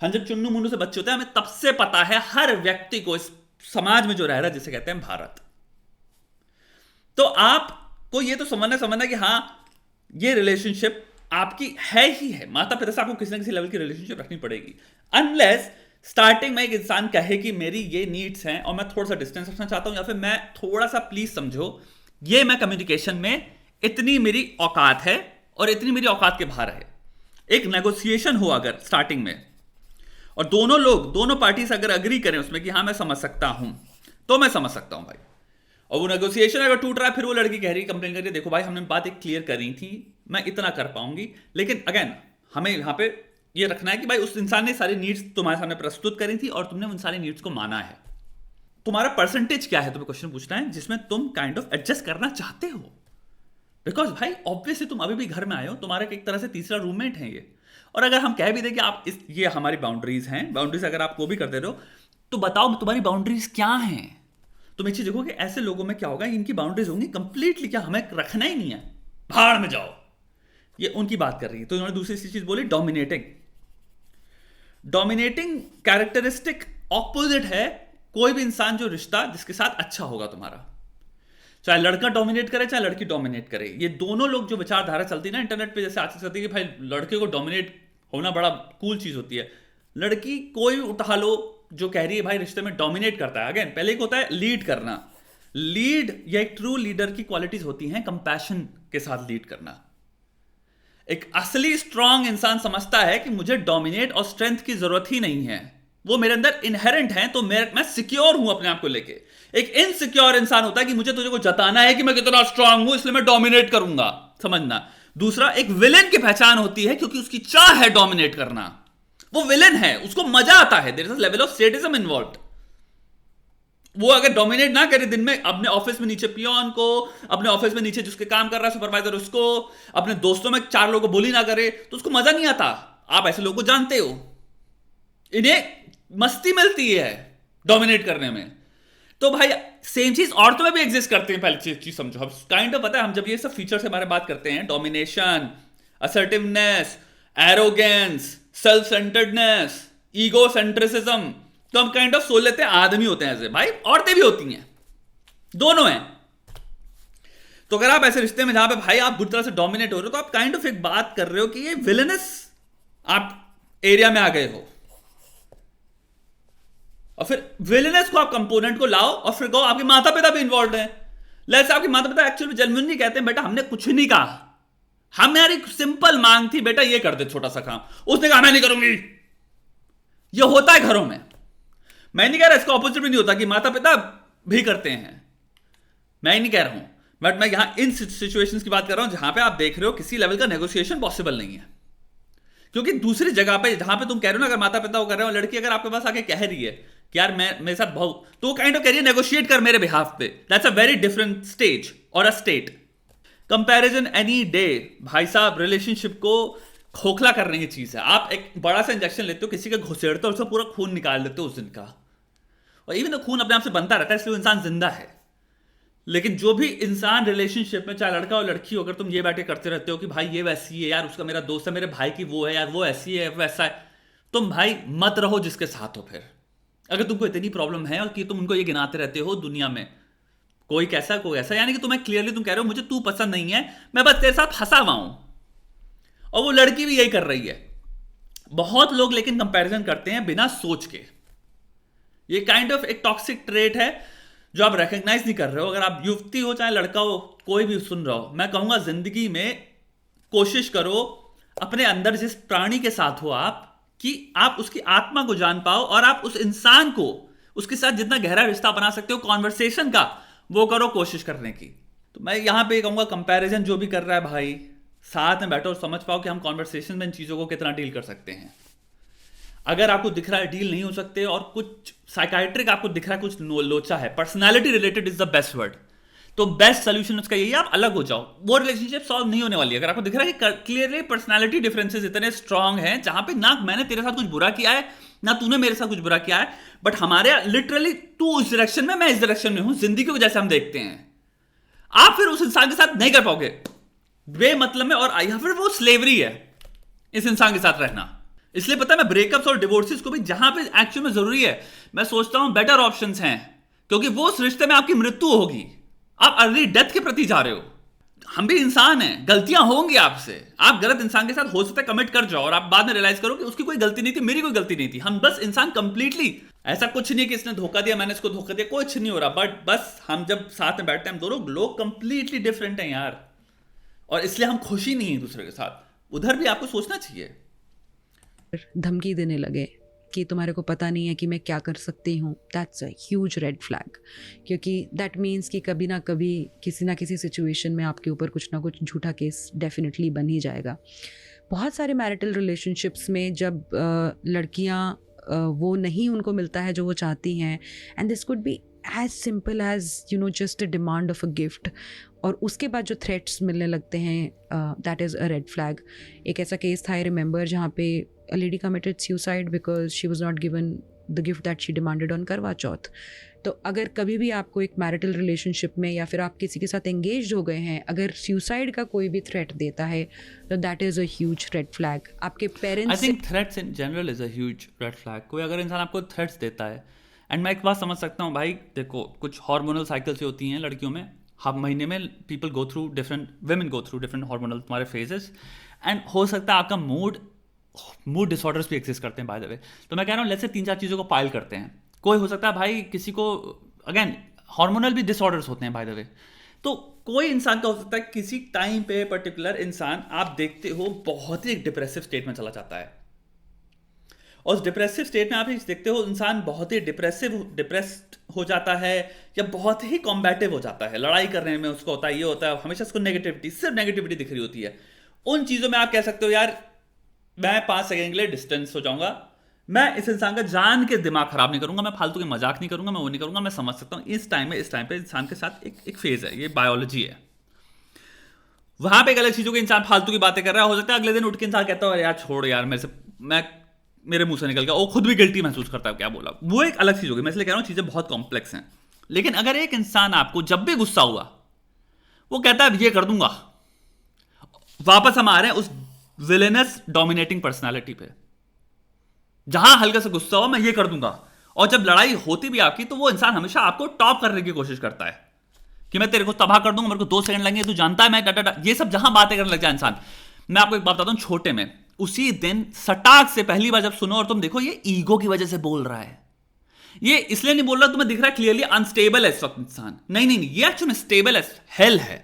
हम जब चुन्नू मुन्नू से बच्चे होते हैं, हमें तब से पता है हर व्यक्ति को इस समाज में जो रह रहा है जिसे कहते हैं भारत. तो आपको ये तो समझना कि हाँ ये रिलेशनशिप आपकी है ही है. माता पिता से आपको किसी ना किसी लेवल की रिलेशनशिप रखनी पड़ेगी, अनलेस स्टार्टिंग में एक इंसान कहे कि मेरी ये नीड्स हैं और मैं थोड़ा सा डिस्टेंस रखना चाहता हूं, या फिर मैं थोड़ा सा प्लीज समझो ये मैं कम्युनिकेशन में इतनी मेरी औकात है और इतनी मेरी औकात के बाहर है. एक नेगोशिएशन हो अगर स्टार्टिंग में और दोनों पार्टीज अगर अग्री करें उसमें कि हाँ मैं समझ सकता हूं, तो मैं समझ सकता हूं भाई. और वो नेगोशिएशन अगर टूट रहा है, फिर वो लड़की कह रही कंप्लेन कर रही है, देखो भाई हमने बात एक क्लियर करी थी, मैं इतना कर पाऊंगी, लेकिन अगेन हमें यहां पे ये रखना है कि भाई उस इंसान ने सारी नीड्स तुम्हारे सामने प्रस्तुत करी थी और तुमने उन सारी नीड्स को माना है. तुम्हारा परसेंटेज क्या है, तुम्हें क्वेश्चन पूछना है जिसमें तुम काइंड ऑफ एडजस्ट करना चाहते हो. बिकॉज भाई ऑब्वियसली तुम अभी भी घर में आए हो, तुम्हारा एक तरह से तीसरा रूममेट है ये. और अगर हम कह भी दें कि आप ये हमारी बाउंड्रीज हैं, बाउंड्रीज अगर आप वो भी कर दे रहे हो, तो बताओ तुम्हारी बाउंड्रीज क्या हैं. तुम एक चीज देखो कि ऐसे लोगों में क्या होगा, इनकी बाउंड्रीज होंगी कंप्लीटली क्या हमें रखना ही नहीं है, भाड़ में जाओ, ये उनकी बात कर रही है. तो इन्होंने दूसरी चीज बोली डोमिनेटिंग. डोमिनेटिंग कैरेक्टरिस्टिक ऑपोजिट है कोई भी इंसान जो रिश्ता जिसके साथ अच्छा होगा तुम्हारा. चाहे लड़का डोमिनेट करे चाहे लड़की डोमिनेट करे, ये दोनों लोग जो विचारधारा चलती है ना इंटरनेट पे, जैसे आज चलती है कि भाई लड़के को डोमिनेट होना बड़ा कूल चीज होती है, लड़की कोई उठा लो जो कह रही है भाई रिश्ते में डोमिनेट करता है. अगेन पहले एक होता है लीड करना. लीड या एक ट्रू लीडर की क्वालिटीज होती हैं कंपैशन के साथ लीड करना. एक असली स्ट्रांग इंसान समझता है कि मुझे डोमिनेट और स्ट्रेंथ की जरूरत ही नहीं है, वो मेरे अंदर इनहेरेंट है, तो मैं सिक्योर हूं अपने आप को लेके. एक इनसिक्योर इंसान होता है कि मुझे तुझे को जताना है कि मैं कितना स्ट्रांग हूं इसलिए मैं डोमिनेट करूंगा, समझना. दूसरा एक विलेन की पहचान होती है क्योंकि उसकी चाह है डोमिनेट करना, वो विलेन है, उसको मजा आता है, there is a level of sadism involved. वो अगर डोमिनेट ना करे दिन में, अपने ऑफिस में नीचे पियोन को, अपने ऑफिस में नीचे जिसके काम कर रहा है सुपरवाइजर उसको, अपने दोस्तों में 4 लोगों को बुली ना करे, तो उसको मजा नहीं आता. आप ऐसे लोगों को जानते हो, इन्हें मस्ती मिलती है डोमिनेट करने में. तो भाई सेम चीज औरतों में भी एग्जिस्ट करते हैं. पहले चीज समझो, हम काइंड ऑफ पता है, हम जब ये सब फीचर्स के बारे में बात करते हैं, domination, assertiveness, arrogance, self centredness, ego centrism, तो हम काइंड ऑफ सोच लेते हैं आदमी होते हैं ऐसे. भाई औरतें भी होती हैं, दोनों हैं. तो अगर आप ऐसे रिश्ते में जहां पे भाई आप बुरी तरह से डोमिनेट हो रहे हो, तो आप काइंड ऑफ एक बात कर रहे हो कि ये विलेनस आप एरिया में आ गए हो, और फिर विलेनस को आप कंपोनेंट को लाओ और फिर कहो आपके माता पिता भी इन्वॉल्व हैं. लेट्स आपके माता पिता एक्चुअली जेन्युइनली कहते हैं बेटा हमने कुछ नहीं कहा, हमारी सिंपल मांग थी बेटा ये कर दे छोटा सा काम, उसने कहा मैं नहीं करूंगी. ये होता है घरों में. मैं नहीं कह रहा इसका ऑपोजिट भी नहीं होता कि माता पिता भी करते हैं, मैं नहीं कह रहा हूं, बट मैं यहां इन सिचुएशंस की बात कर रहा हूं जहां पे आप देख रहे हो किसी लेवल का नेगोशिएशन पॉसिबल नहीं है. क्योंकि दूसरी जगह पे जहां पे तुम कह रहे हो ना, अगर माता पिता वो कर रहे हो, लड़की अगर आपके पास आके कह रही है कि यार मैं मेरे साथ बहुत, तो वो काइंड ऑफ कह रही है नेगोशिएट कर मेरे बिहाफ पे. That's a very different stage और a state. Comparison any day भाई साहब रिलेशनशिप को खोखला करने की चीज है. आप एक बड़ा सा इंजेक्शन लेते हो, किसी का घुसेड़ते हो, उसका पूरा खून निकाल देते हो उस दिन का, और इवन तो खून अपने आप से बनता रहता है, इसलिए इंसान जिंदा है. लेकिन जो भी इंसान रिलेशनशिप में, चाहे लड़का और लड़की हो, अगर तुम ये बैठे करते रहते हो कि भाई ये वैसी है यार, उसका मेरा दोस्त है, मेरे भाई की वो है यार, वो ऐसी है वैसा है, तुम भाई मत रहो जिसके साथ हो। फिर अगर तुमको इतनी प्रॉब्लम है और कि तुम उनको ये गिनाते रहते हो दुनिया में कोई कैसा कोई ऐसा, यानी कि तुम्हें क्लियरली तुम कह रहे हो मुझे तू पसंद नहीं है, मैं बस तेरे साथ फंसा हुआ हूं। और वो लड़की भी यही कर रही है। बहुत लोग लेकिन कंपैरिजन करते हैं बिना सोच के। ये काइंड ऑफ एक टॉक्सिक ट्रेट है जो आप रिकग्नाइज नहीं कर रहे हो। अगर आप युवती हो चाहे लड़का हो, कोई भी सुन रहा हो, मैं कहूंगा जिंदगी में कोशिश करो अपने अंदर जिस प्राणी के साथ हो आप, कि आप उसकी आत्मा को जान पाओ और आप उस इंसान को उसके साथ जितना गहरा रिश्ता बना सकते हो कॉन्वर्सेशन का, वो करो कोशिश करने की। तो मैं यहां पे कहूंगा कंपैरिजन जो भी कर रहा है भाई, साथ में बैठो और समझ पाओ कि हम कॉन्वर्सेशन में इन चीजों को कितना डील कर सकते हैं। अगर आपको दिख रहा है डील नहीं हो सकते और कुछ साइकाइट्रिक आपको दिख रहा है कुछ लोचा है, personality related is the best word, तो बेस्ट सोल्यूशन उसका यही है आप अलग हो जाओ। वो रिलेशनशिप सॉल्व नहीं होने वाली है अगर आपको दिख रहा है कि क्लियरली पर्सनालिटी डिफरेंसेस इतने स्ट्रांग हैं जहां पे ना मैंने तेरे साथ कुछ बुरा किया है ना तूने मेरे साथ कुछ बुरा किया है, बट हमारे लिटरली तू उस डायरेक्शन में मैं इस डायरेक्शन में हूं, जिंदगी को जैसे हम देखते हैं, आप फिर उस इंसान के साथ नहीं कर पाओगे बेमतलब में, और या फिर वो स्लेवरी है इस इंसान के साथ रहना। इसलिए पता है मैं ब्रेकअप्स और डिवोर्सेस को भी जहां पे एक्चुअल में जरूरी है, मैं सोचता हूं बेटर ऑप्शंस हैं, क्योंकि वो उस रिश्ते में आपकी मृत्यु होगी, आप अर्ली डेथ के प्रति जा रहे हो। हम भी इंसान हैं, गलतियां होंगी आपसे, आप गलत इंसान के साथ हो सकता है कमिट कर जाओ और आप बाद में रियलाइज करो कि उसकी कोई गलती नहीं थी, मेरी कोई गलती नहीं थी। हम बस इंसान कंप्लीटली, ऐसा कुछ नहीं कि इसने धोखा दिया मैंने इसको धोखा दिया, कुछ नहीं हो रहा, बट बस हम जब साथ में बैठते हैं हम दोनों लोग कंप्लीटली डिफरेंट हैं यार, और इसलिए हम खुश ही नहीं है दूसरे के साथ। उधर भी आपको सोचना चाहिए। धमकी देने लगे कि तुम्हारे को पता नहीं है कि मैं क्या कर सकती हूँ, that's a huge red flag, क्योंकि दैट मीन्स कि कभी ना कभी किसी ना किसी सिचुएशन में आपके ऊपर कुछ ना कुछ झूठा केस डेफिनेटली बन ही जाएगा। बहुत सारे मैरिटल रिलेशनशिप्स में जब लड़कियाँ वो नहीं उनको मिलता है जो वो चाहती हैं, and this could be as simple as just a demand of a gift, और उसके बाद जो थ्रेट्स मिलने लगते हैं, that is a red flag. एक ऐसा केस था आई रिमेंबर जहाँ पे a lady committed suicide because she was not given the gift that she demanded on करवा चौथ। तो अगर कभी भी आपको एक मैरिटल रिलेशनशिप में या फिर आप किसी के साथ एंगेज हो गए हैं, अगर सुसाइड का कोई भी थ्रेट देता है तो that is a huge red flag. आपके parents, I think threats in general is a huge red flag. कोई अगर इंसान आपको थ्रेट्स देता है, एंड मैं एक बात समझ सकता हूँ भाई, देखो कुछ हार्मोनल साइकिल्स होती हैं लड़कियों में, हर महीने में people go through different, women go through different hormonal तुम्हारे फेजेस, एंड हो सकता है आपका मूड डिसऑर्डर्स भी एक्सिस्ट करते हैं बाय द वे। तो मैं कह रहा हूँ लेट्स से 3-4 चीज़ों को पाइल करते हैं। कोई हो सकता है भाई किसी को, अगेन हार्मोनल भी डिसऑर्डर्स होते हैं बाय द वे, तो कोई इंसान का हो सकता है किसी टाइम पे पर्टिकुलर इंसान आप देखते हो बहुत ही एक डिप्रेसिव स्टेट में चला जाता है, और उस डिप्रेसिव स्टेट में आप देखते हो इंसान बहुत ही डिप्रेस्ड हो जाता है या बहुत ही कॉम्बैटिव हो जाता है, लड़ाई करने में उसको होता है, ये होता है, हमेशा उसको नेगेटिविटी, सिर्फ नेगेटिविटी दिख रही होती है। उन चीज़ों में आप कह सकते हो यार मैं 5 सेकंड के लिए डिस्टेंस हो जाऊंगा, मैं इस इंसान का जान के दिमाग खराब नहीं करूंगा, मैं फालतू के मजाक नहीं करूंगा, मैं वो नहीं करूंगा, मैं समझ सकता हूं इस टाइम पे इंसान के साथ एक फेज है, ये बायोलॉजी है। वहां पे एक अलग चीजों के इंसान फालतू की बातें कर रहा है, हो सकता है अगले दिन उठ के इंसान कहता है यार छोड़ यार मेरे मुंह से निकल गया, वो खुद भी गिल्टी महसूस करता है क्या बोला, वो एक अलग चीज होगी। मैं इसलिए कह रहा हूं चीजें बहुत कॉम्प्लेक्स हैं। लेकिन अगर एक इंसान आपको जब भी गुस्सा हुआ वो कहता है ये कर दूंगा, वापस हम आ रहे हैं उस विलेनस डोमिनेटिंग पर्सनालिटी पे, जहां हल्का सा गुस्सा हो मैं ये कर दूंगा, और जब लड़ाई होती भी आपकी तो वो इंसान हमेशा आपको टॉप करने की कोशिश करता है कि मैं तेरे को तबाह कर दूंगा, मेरे को 2 सेकंड लगेंगे, तू जानता है मैं डाटा, ये सब जहां बातें करने लग जाए इंसान। मैं आपको एक बात बताता हूं, छोटे में उसी दिन सटाक से पहली बार जब सुनो और तुम देखो ये ईगो की वजह से बोल रहा है, ये इसलिए नहीं बोल रहा, तुम्हें दिख रहा है क्लियरली अनस्टेबल है इस वक्त इंसान, नहीं, ये एक्चुअल में स्टेबल है, हेल है,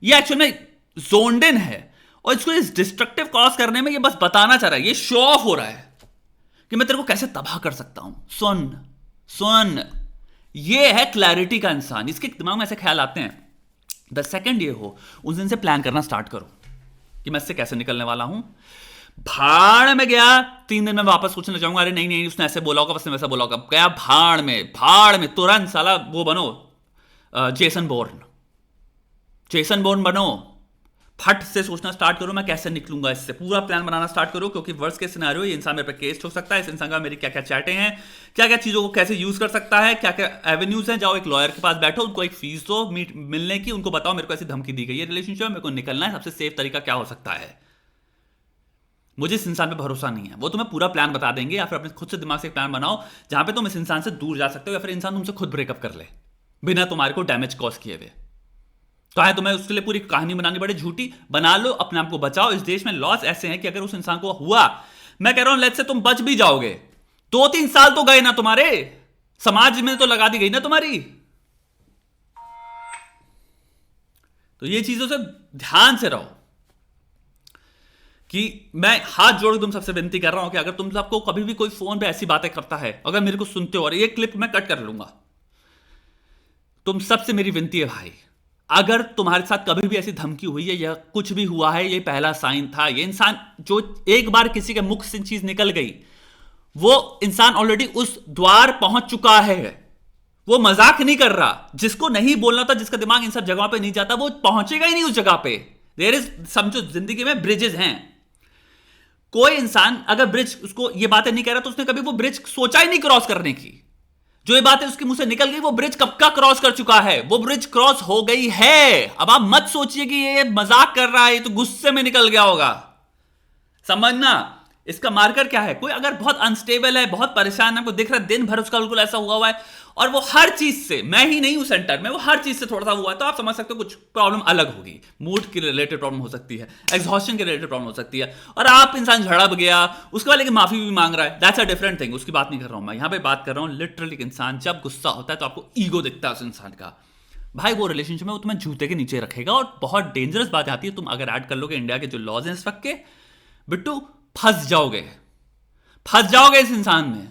ये एक्चुअल में जोन्ड इन है, और इसको इस डिस्ट्रक्टिव कॉज करने में ये बस बताना चाह रहा है, ये शो ऑफ हो रहा है कि मैं तेरे को कैसे तबाह कर सकता हूं। सुन, ये है क्लैरिटी का इंसान, इसके दिमाग में ऐसे ख्याल आते हैं। द सेकंड ये हो, उस दिन से प्लान करना स्टार्ट करो कि मैं इससे कैसे निकलने वाला हूं। भाड़ में गया, 3 दिन में वापस सोचने जाऊंगा, अरे नहीं उसने ऐसे बोला होगा, उसने वैसा बोला होगा, गया भाड़ में तुरंत साला वो बनो जेसन बोर्न बनो, फट से सोचना स्टार्ट करो मैं कैसे निकलूंगा इससे, पूरा प्लान बनाना स्टार्ट करो, क्योंकि वर्स्ट केस सिनेरियो ये इंसान मेरे पे केस ठोक सकता है, इस इंसान का मेरी क्या क्या चैटें हैं, क्या क्या चीज़ों को कैसे यूज कर सकता है, क्या क्या एवेन्यूज हैं। जाओ एक लॉयर के पास बैठो, उनको एक फीस दो मिलने की, उनको बताओ मेरे को ऐसी धमकी दी गई है रिलेशनशिप में, मेरे को निकलना है, सबसे सेफ तरीका क्या हो सकता है। मुझे इस इंसान पे भरोसा नहीं है। वो तुम्हें पूरा प्लान बता देंगे, या फिर अपने खुद से दिमाग से एक प्लान बनाओ जहां पे तुम इस इंसान से दूर जा सकते हो, या फिर इंसान तुमसे खुद ब्रेकअप कर ले बिना तुम्हारे को डैमेज कॉज किए हुए। तो है तुम्हें उसके लिए पूरी कहानी बनानी पड़े झूठी, बना लो, अपने आप को बचाओ। इस देश में लॉस ऐसे हैं कि अगर उस इंसान को हुआ, मैं कह रहा हूं लेट्स से तुम बच भी जाओगे, 2-3 साल तो गए ना तुम्हारे, समाज में तो लगा दी गई ना तुम्हारी। तो ये चीजों से ध्यान से रहो कि मैं हाथ जोड़ तुम सबसे विनती कर रहा हूं कि अगर तुम सबको कभी भी कोई फोन पे ऐसी बातें करता है, अगर मेरे को सुनते हो, और ये क्लिप मैं कट कर लूंगा, तुम सबसे मेरी विनती है भाई, अगर तुम्हारे साथ कभी भी ऐसी धमकी हुई है या कुछ भी हुआ है, ये पहला साइन था। ये इंसान जो एक बार किसी के मुख से चीज निकल गई, वो इंसान ऑलरेडी उस द्वार पहुंच चुका है। वो मजाक नहीं कर रहा। जिसको नहीं बोलना था, जिसका दिमाग इन सब जगहों पे नहीं जाता, वो पहुंचेगा ही नहीं उस जगह पे। देयर इज, समझो जिंदगी में ब्रिजेस हैं। कोई इंसान अगर ब्रिज उसको ये बातें नहीं कह रहा, तो उसने कभी वो ब्रिज सोचा ही नहीं क्रॉस करने की। जो ये बातें उसके मुंह से निकल गई, वो ब्रिज कब का क्रॉस कर चुका है, वो ब्रिज क्रॉस हो गई है। अब आप मत सोचिए कि ये मजाक कर रहा है, ये तो गुस्से में निकल गया होगा। समझना इसका मार्कर क्या है। कोई अगर बहुत अनस्टेबल है, बहुत परेशान है, आपको दिख रहा है दिन भर उसका बिल्कुल ऐसा हुआ है, और वो हर चीज से, मैं ही नहीं हूं सेंटर में, वो हर चीज से थोड़ा सा हुआ है, तो आप समझ सकते हो कुछ प्रॉब्लम अलग होगी। मूड के रिलेटेड प्रॉब्लम हो सकती है, एग्जॉस्शन के रिलेटेड प्रॉब्लम हो सकती है, और आप इंसान झड़प गया, उसके बाद लेकिन माफी भी मांग रहा है, दैट्स अ डिफरेंट थिंग। उसकी बात नहीं कर रहा हूं मैं, यहां पे बात कर रहा हूं लिटरली इंसान जब गुस्सा होता है तो आपको ईगो दिखता है उस इंसान का। भाई वो रिलेशनशिप में वो तुम्हें जूते के नीचे रखेगा। और बहुत डेंजरस बात आती है, तुम अगर ऐड कर लोगे इंडिया के जो लॉज हैं इस वक्त के, बिट्टू फंस जाओगे इस इंसान में।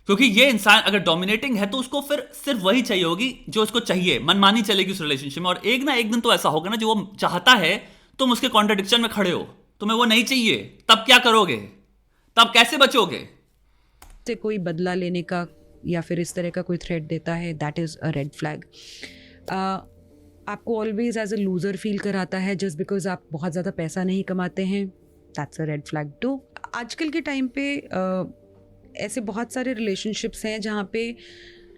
क्योंकि ये इंसान अगर डोमिनेटिंग है तो उसको फिर सिर्फ वही चाहिए होगी जो उसको चाहिए, मनमानी चलेगी उस रिलेशनशिप में। और एक ना एक दिन तो ऐसा होगा ना, जो वो चाहता है तुम उसके कॉन्ट्रडिक्शन में खड़े हो, तुम्हें वो नहीं चाहिए, तब क्या करोगे, तब कैसे बचोगे। से कोई बदला लेने का या फिर इस तरह का कोई थ्रेट देता है, that is a red flag. आपको always as a loser feel कराता है जस्ट बिकॉज आप बहुत ज़्यादा पैसा नहीं कमाते हैं, that's a red flag too. आजकल के टाइम पे ऐसे बहुत सारे रिलेशनशिप्स हैं जहाँ पे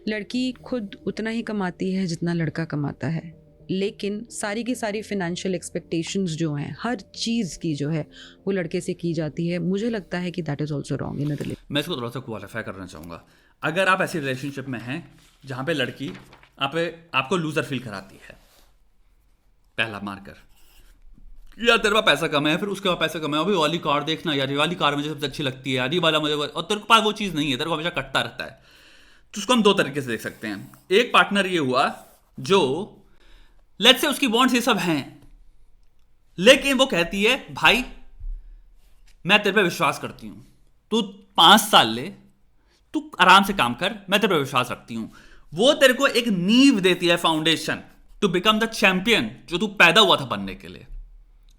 लड़की खुद उतना ही कमाती है जितना लड़का कमाता है, लेकिन सारी की सारी फिनेंशियल एक्सपेक्टेशंस जो हैं, हर चीज़ की जो है वो लड़के से की जाती है। मुझे लगता है कि that is also wrong in a relationship. मैं इसको थोड़ा सा क्वालिफाई करना चाहूँगा। अगर आप ऐसी रिलेशनशिप में हैं जहाँ पे लड़की आपको लूजर फील कराती है, पहला मार्कर, यार तेरे पास पैसा कम है, फिर उसके पास पैसा कम है, अभी वाली कार देखना यार, ये वाली कार मुझे सबसे अच्छी लगती है यार, ये वाला मुझे, और तेरे पास वो चीज़ नहीं है, तेरे को हमेशा कटता रहता है। तो उसको हम दो तरीके से देख सकते हैं। एक पार्टनर ये हुआ जो लेट्स से उसकी बॉन्ड्स ये सब हैं, लेकिन वो कहती है भाई मैं तेरे पे विश्वास करती हूं, तू 5 साल ले, तू आराम से काम कर, मैं तेरे पे विश्वास रखती हूं। वो तेरे को एक नींव देती है, foundation to become the champion जो तू पैदा हुआ था बनने के लिए।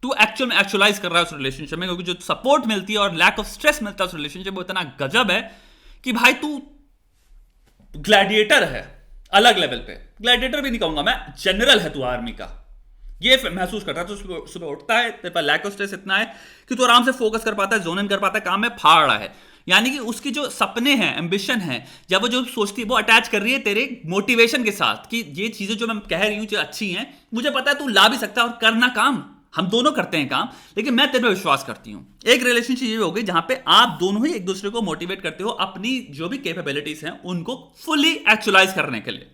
तू एक्चुअल में एक्चुअलाइज कर रहा है उस रिलेशनशिप में, क्योंकि जो सपोर्ट मिलती है और लैक ऑफ स्ट्रेस मिलता है उस रिलेशनशिप में, वो इतना गजब है कि भाई तू ग्लैडिएटर है अलग लेवल पे। ग्लैडिएटर भी नहीं कहूंगा मैं, जनरल है तू आर्मी का, ये महसूस करता है। तो सुबह उठता है, तेरे पास लैक ऑफ स्ट्रेस इतना है कि तू आराम से फोकस कर पाता है, जोन इन कर पाता है, काम में फाड़ रहा है। यानी कि उसकी जो सपने हैं, एम्बिशन है, या वो जो सोचती है, वो अटैच कर रही है तेरे मोटिवेशन के साथ कि ये चीजें जो मैं कह रही हूं जो अच्छी हैं, मुझे पता है तू ला भी सकता है और करना काम, हम दोनों करते हैं काम, लेकिन मैं तेरे पे विश्वास करती हूं। एक रिलेशनशिप ये हो गई जहां पे आप दोनों ही एक दूसरे को मोटिवेट करते हो अपनी जो भी कैपेबिलिटीज हैं उनको फुली एक्चुअलाइज करने के लिए।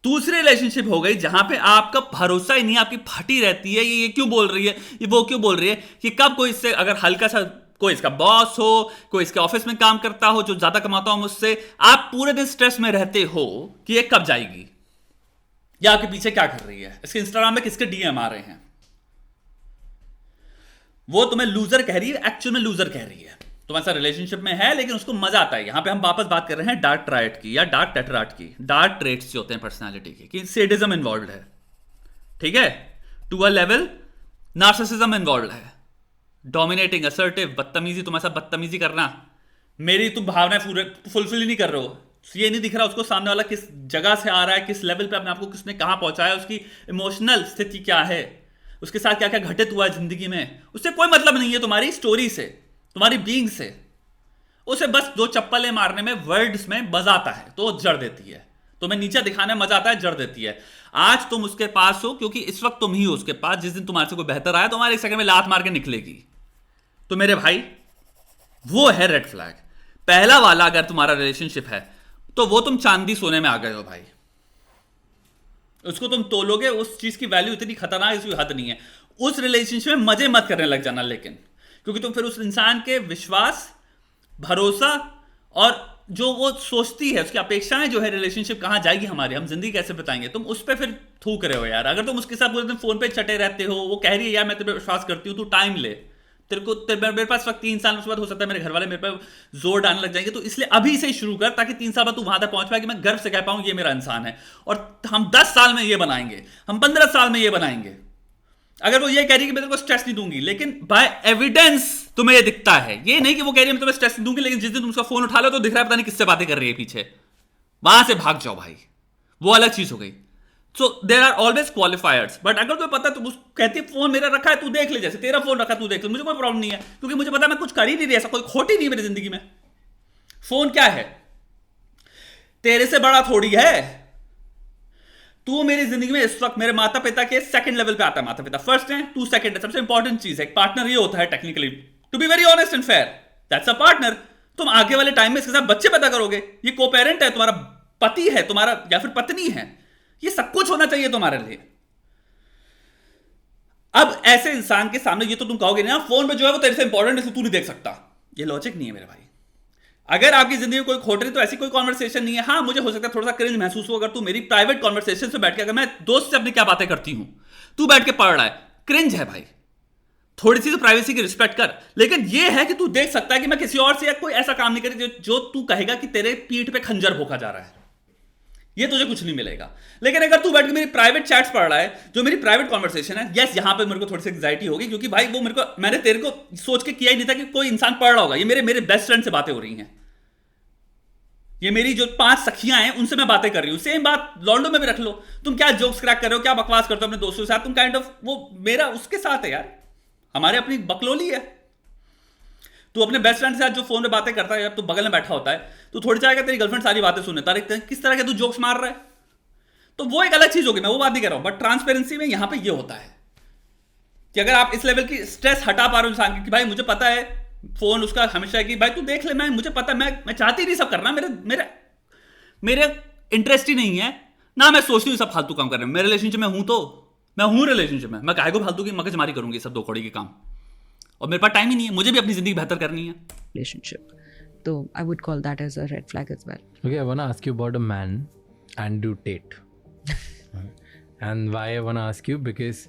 दूसरी रिलेशनशिप हो गई जहां पे आपका भरोसा ही नहीं, आपकी फटी रहती है, ये क्यों बोल रही है, ये वो क्यों बोल रही है, कि कब कोई इससे अगर हल्का सा कोई इसका बॉस हो, कोई इसके ऑफिस में काम करता हो जो ज्यादा कमाता हो मुझसे, आप पूरे दिन स्ट्रेस में रहते हो कि ये कब जाएगी या आपके पीछे क्या कर रही है, इसके इंस्टाग्राम में किसके डीएम आ रहे हैं। वो तुम्हें लूजर कह रही है, एक्चुअल में लूजर कह रही है। तुम ऐसा रिलेशनशिप में है लेकिन उसको मजा आता है। यहां पे हम वापस बात कर रहे हैं डार्क ट्राइड की या डार्क टेट्राइड की, डार्क ट्रेट्स जो होते हैं पर्सनालिटी के, कि सेडिज्म इन्वॉल्व है, ठीक है, to a level narcissism involve है, डोमिनेटिंग, असर्टिव, बदतमीजी, तुम ऐसा बदतमीजी करना, मेरी तुम भावनाएं पूरे फुलफिल ही नहीं कर रहे हो, ये नहीं दिख रहा उसको सामने वाला किस जगह से आ रहा है, किस लेवल पे अपने आपको किसने कहां पहुंचाया, उसकी इमोशनल स्थिति क्या है, उसके साथ क्या क्या घटित हुआ है जिंदगी में, उससे कोई मतलब नहीं है तुम्हारी स्टोरी से, तुम्हारी बीइंग से। उसे बस 2 चप्पलें मारने में, वर्ड्स में मजा आता है तो जड़ देती है, तुम्हें नीचे दिखाने में मजा आता है, जड़ देती है। आज तुम उसके पास हो क्योंकि इस वक्त तुम ही हो उसके पास, जिस दिन तुम्हारे से कोई बेहतर आया तुम्हारे 1 सेकंड में लात मार के निकलेगी। तो मेरे भाई वो है रेड फ्लैग। पहला वाला अगर तुम्हारा रिलेशनशिप है तो वो तुम चांदी सोने में आ गए हो भाई, उसको तुम तोलोगे, उस चीज की वैल्यू इतनी खतरनाक, इसकी हद नहीं है। उस रिलेशनशिप में मजे मत करने लग जाना, लेकिन क्योंकि तुम फिर उस इंसान के विश्वास, भरोसा और जो वो सोचती है, उसकी अपेक्षाएं जो है, रिलेशनशिप कहां जाएगी हमारी, हम जिंदगी कैसे बिताएंगे, तुम उस पर फिर थूक रहे हो यार। अगर तुम उसके साथ पूरे दिन फोन पे चटे रहते हो, वो कह रही है यार मैं तेरे पे विश्वास करती हूँ, तू टाइम ले, मेरे पास वक्त 3 साल, उसके बाद हो सकता है मेरे घर वाले मेरे पे जोर डालने लग जाएंगे, तो इसलिए अभी से ही शुरू कर, ताकि 3 साल बाद तू वहां तक पहुंच पाए कि मैं गर्व से कह पाऊं ये मेरा इंसान है। और हम 10 साल में ये बनाएंगे, हम 15 साल में ये बनाएंगे। अगर वो ये कह रही है कि मैं तेरे को स्ट्रेस नहीं दूंगी, लेकिन बाय एविडेंस तुम्हें ये दिखता है, ये नहीं कि वो कह रही है मैं तुम्हें स्ट्रेस नहीं दूंगी, लेकिन जिस दिन तुम उसका फोन उठा लो तो दिख रहा है पता नहीं किससे बातें कर रही है पीछे, वहां से भाग जाओ भाई, वो अलग चीज हो गई। So there are always qualifiers. But अगर तुम्हें पता, तुम कहती है फोन मेरा रखा है तू देख ले, जैसे तेरा फोन रखा तू देख ले, मुझे कोई प्रॉब्लम नहीं है, क्योंकि मुझे पता है मैं कुछ कर ही नहीं रही, ऐसा कोई खोटी नहीं है मेरी जिंदगी में। फोन क्या है, तेरे से बड़ा थोड़ी है। तू मेरी जिंदगी में इस वक्त मेरे माता पिता के सेकंड लेवल पे आता है, माता पिता फर्स्ट है, तू सेकंड है। सबसे इंपॉर्टेंट चीज है, एक पार्टनर ये होता है technically, to be very honest and fair, that's a partner. तुम आगे वाले टाइम में इसके साथ बच्चे पैदा करोगे, ये को पेरेंट है, तुम्हारा पति है, तुम्हारा या फिर पत्नी है, ये सब कुछ होना चाहिए तुम्हारे लिए। अब ऐसे इंसान के सामने ये तो तुम कहोगे ना फोन पे जो है वो तेरे से इंपॉर्टेंट है, तू नहीं देख सकता, ये लॉजिक नहीं है मेरे भाई। अगर आपकी जिंदगी में कोई खोट रही तो ऐसी कोई कॉन्वर्सेशन नहीं है। हाँ, मुझे हो सकता है थोड़ा सा क्रिंज महसूस हो, अगर तू मेरी प्राइवेट कॉन्वर्सेशन से बैठ के, अगर मैं दोस्त से अपनी क्या बातें करती हूं, तू बैठ के पढ़ रहा है, क्रिंज है भाई, थोड़ी सी तो प्राइवेसी की रिस्पेक्ट कर। लेकिन ये है कि तू देख सकता है कि मैं किसी और से या कोई ऐसा काम नहीं करी जो तू कहेगा कि तेरे पीठ पे खंजर भोंका जा रहा है, ये तुझे कुछ नहीं मिलेगा। लेकिन अगर तू बैठ के मेरी प्राइवेट चैट्स पढ़ रहा है, जो मेरी प्राइवेट कॉन्वर्सेशन है, यस यहां पे मेरे को थोड़ी सी एंग्जाइटी होगी, क्योंकि भाई वो मैंने तेरे को सोच के किया ही नहीं था कि कोई इंसान पढ़ रहा होगा। ये मेरे बेस्ट फ्रेंड से बातें हो रही हैं, ये मेरी जो 5 सखियां हैं उनसे मैं बातें कर रही हूं। सेम बात लॉन्डो में भी रख लो, तुम क्या जोक्स क्रैक कर रहे हो, क्या बकवास करते हो अपने दोस्तों के साथ, तुम काइंड ऑफ वो मेरा उसके साथ है यार, हमारे अपनी बकलोली है। तू अपने बेस्ट फ्रेंड के साथ जो फोन पे बातें करता है, जब तू बगल में बैठा होता है, तो थोड़ी चाहेगा तेरी गर्लफ्रेंड सारी बातें सुने, तारीख किस तरह के तू जोक्स मार रहा है, तो वो एक अलग चीज होगी, मैं वो बात नहीं कर रहा हूं। बट ट्रांसपेरेंसी में यहां पे ये होता है कि अगर आप इस लेवल की स्ट्रेस हटा पा रहे हो इंसान की, कि भाई मुझे पता है फोन उसका हमेशा है कि भाई तू देख ले, मुझे पता, मैं चाहती नहीं सब करना, मेरे इंटरेस्ट ही नहीं है ना, मैं सोचती हूँ सब फालतू काम कर रहे हैं। मैं रिलेशनशिप में हूं, तो मैं हूं रिलेशनशिप में, मैं काहे को फालतू की मगजमारी करूंगी सब दो कौड़ी के काम, और मेरे पास टाइम ही नहीं है, मुझे भी अपनी जिंदगी बेहतर करनी है। Relationship. So I would call that as a red flag as well. Okay, I wanna ask you about a man, Andrew Tate. And why I wanna ask you, because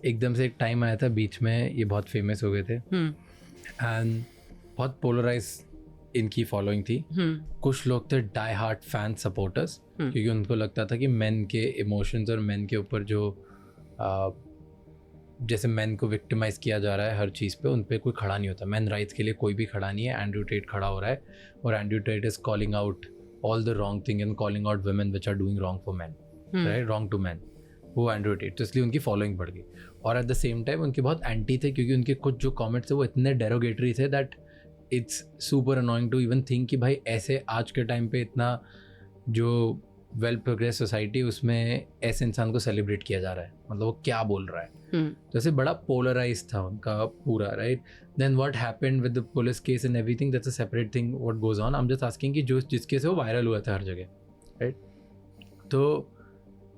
एकदम से एक टाइम आया था बीच में, ये बहुत फेमस हो गए थे, एंड बहुत पोलराइज इनकी फॉलोइंग थी। कुछ लोग थे डाई हार्ट फैन सपोर्टर्स, क्योंकि उनको लगता था कि मेन के इमोशंस और मेन के ऊपर जो जैसे मेन को विक्टिमाइज किया जा रहा है हर चीज़ पे, उन पे कोई खड़ा नहीं होता। मेन राइट्स के लिए कोई भी खड़ा नहीं है, एंड्रू टेट खड़ा हो रहा है, और Andrew Tate is calling out all the wrong thing and calling out women which are doing wrong for man, right, wrong to man, वो एंड्रू टेट, तो इसलिए उनकी फॉलोइंग बढ़ गई। और एट द सेम टाइम उनके बहुत एंटी थे, क्योंकि उनके कुछ जो कॉमेंट्स थे वो इतने डेरोगेटरी थे that it's super annoying to even think कि भाई ऐसे आज के टाइम पे इतना जो वेल प्रोग्रेस सोसाइटी, उसमें ऐसे इंसान को सेलिब्रेट किया जा रहा है, मतलब वो क्या बोल रहा है। तो ऐसे बड़ा पोलराइज था उनका पूरा, right. Then what happened with the police case and everything, that's a separate thing what goes on. I am just asking कि जो जिसके से वो वायरल हुआ था हर जगह, राइट। तो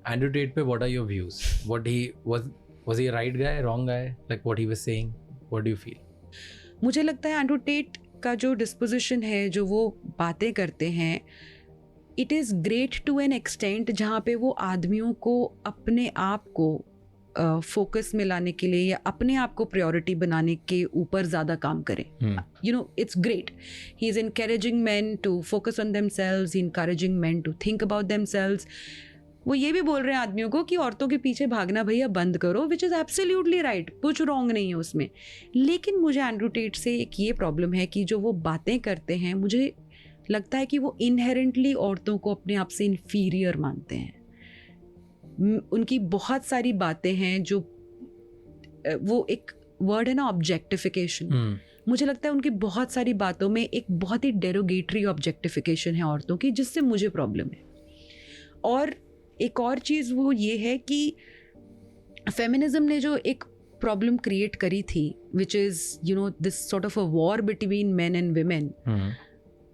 एंड्रू टेट पे what are your views, what he was he right guy, wrong guy, like what he was saying, what do you feel? मुझे लगता है एंड्रू टेट का जो डिस्पोजिशन है, जो वो बातें करते हैं, it is great to an extent, जहाँ पे वो आदमियों को अपने आप को फोकस में लाने के लिए या अपने आप को प्रायोरिटी बनाने के ऊपर ज़्यादा काम करें। You know, it's great, he is encouraging man to focus on themselves, he encouraging man to think about themselves. वो ये भी बोल रहे हैं आदमियों को कि औरतों के पीछे भागना भैया बंद करो, विच इज़ एब्सोल्युटली राइट, कुछ रॉन्ग नहीं है उसमें। लेकिन मुझे एंड्रू टेट से एक ये प्रॉब्लम है कि जो वो बातें करते हैं, मुझे लगता है कि वो इनहेरेंटली औरतों को अपने आप से इन्फीरियर मानते हैं। उनकी बहुत सारी बातें हैं जो, वो एक वर्ड है ना, ऑब्जेक्टिफिकेशन, मुझे लगता है उनकी बहुत सारी बातों में एक बहुत ही डेरोगेटरी ऑब्जेक्टिफिकेशन है औरतों की, जिससे मुझे प्रॉब्लम है। और एक और चीज़ वो ये है कि फेमिनिज्म ने जो एक प्रॉब्लम क्रिएट करी थी, which is you know this sort of a war between main and women,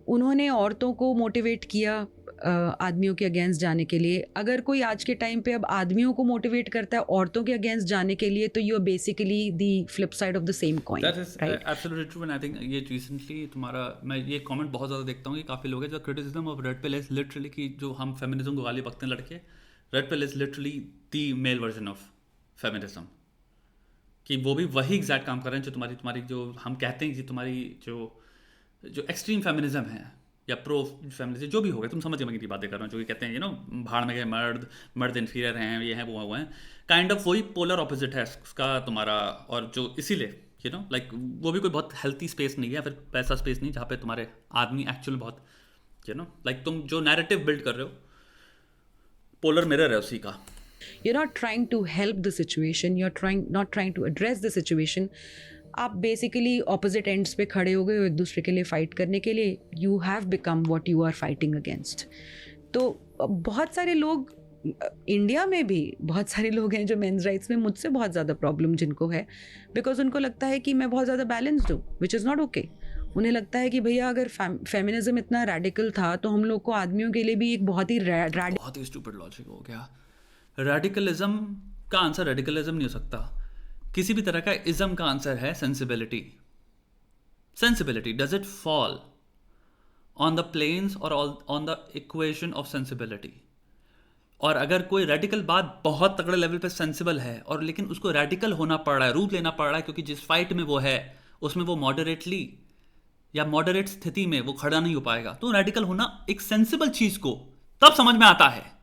उन्होंने औरतों को मोटिवेट किया आदमियों के अगेंस्ट जाने के लिए. अगर कोई आज के टाइम पे अब आदमियों को मोटिवेट करता है औरतों के अगेंस्ट जाने के लिए, तो you are basically the flip side of the same coin. That is absolutely true. And I think ये रिसेंटली तुम्हारा, मैं ये कमेंट बहुत ज़्यादा देखता हूँ कि काफ़ी लोग हैं जो criticism of red pill is literally कि जो हम फेमिनिज्म को गाली बकते हैं लड़के, red pill is literally the male version of feminism. कि वो भी वही एग्जैक्ट काम कर रहे हैं जो तुम्हारी जो हम कहते हैं कि तुम्हारी जो एक्सट्रीम फेमिनिज्म है या प्रो फेमिनिज्म जो भी होगा, तुम समझ गए की बातें कर रहे हो, जो कि कहते हैं यू नो भाड़ में गए मर्द इन्फीरियर हैं, ये हैं वो हैं, काइंड ऑफ वही पोलर ऑपोजिट है उसका तुम्हारा. और जो इसीलिए यू नो लाइक वो भी कोई बहुत हेल्थी स्पेस नहीं है, फिर पैसा स्पेस नहीं जहाँ पे तुम्हारे आदमी एक्चुअल बहुत यू नो लाइक तुम जो नैरेटिव बिल्ड कर रहे हो पोलर मिरर है उसी का. You're not trying to help the situation, you're not trying to address the situation. आप बेसिकली ऑपोजिट एंड्स पे खड़े हो गए हो एक दूसरे के लिए फ़ाइट करने के लिए. You have become what you are fighting against. तो बहुत सारे लोग इंडिया में भी बहुत सारे लोग हैं जो मेंस राइट्स में मुझसे बहुत ज़्यादा प्रॉब्लम जिनको है, बिकॉज उनको लगता है कि मैं बहुत ज़्यादा बैलेंस्ड हूँ, विच इज़ नॉट ओके. उन्हें लगता है कि भैया अगर फेमिनिज्म इतना रेडिकल था तो हम लोग को आदमियों के लिए भी एक बहुत ही स्टूपिड लॉजिक हो गया. रेडिकलिज्म का आंसर रेडिकलिज्म नहीं हो सकता. किसी भी तरह का इज्म का आंसर है sensibility. Sensibility, does it fall on the plains और on the equation of sensibility? और अगर कोई रेडिकल बात बहुत तगड़े लेवल पे सेंसिबल है और लेकिन उसको रेडिकल होना पड़ रहा है, रूप लेना पड़ रहा है क्योंकि जिस फाइट में वो है उसमें वो मॉडरेटली या मॉडरेट स्थिति में वो खड़ा नहीं हो पाएगा, तो रेडिकल होना एक सेंसिबल चीज को तब समझ में आता है.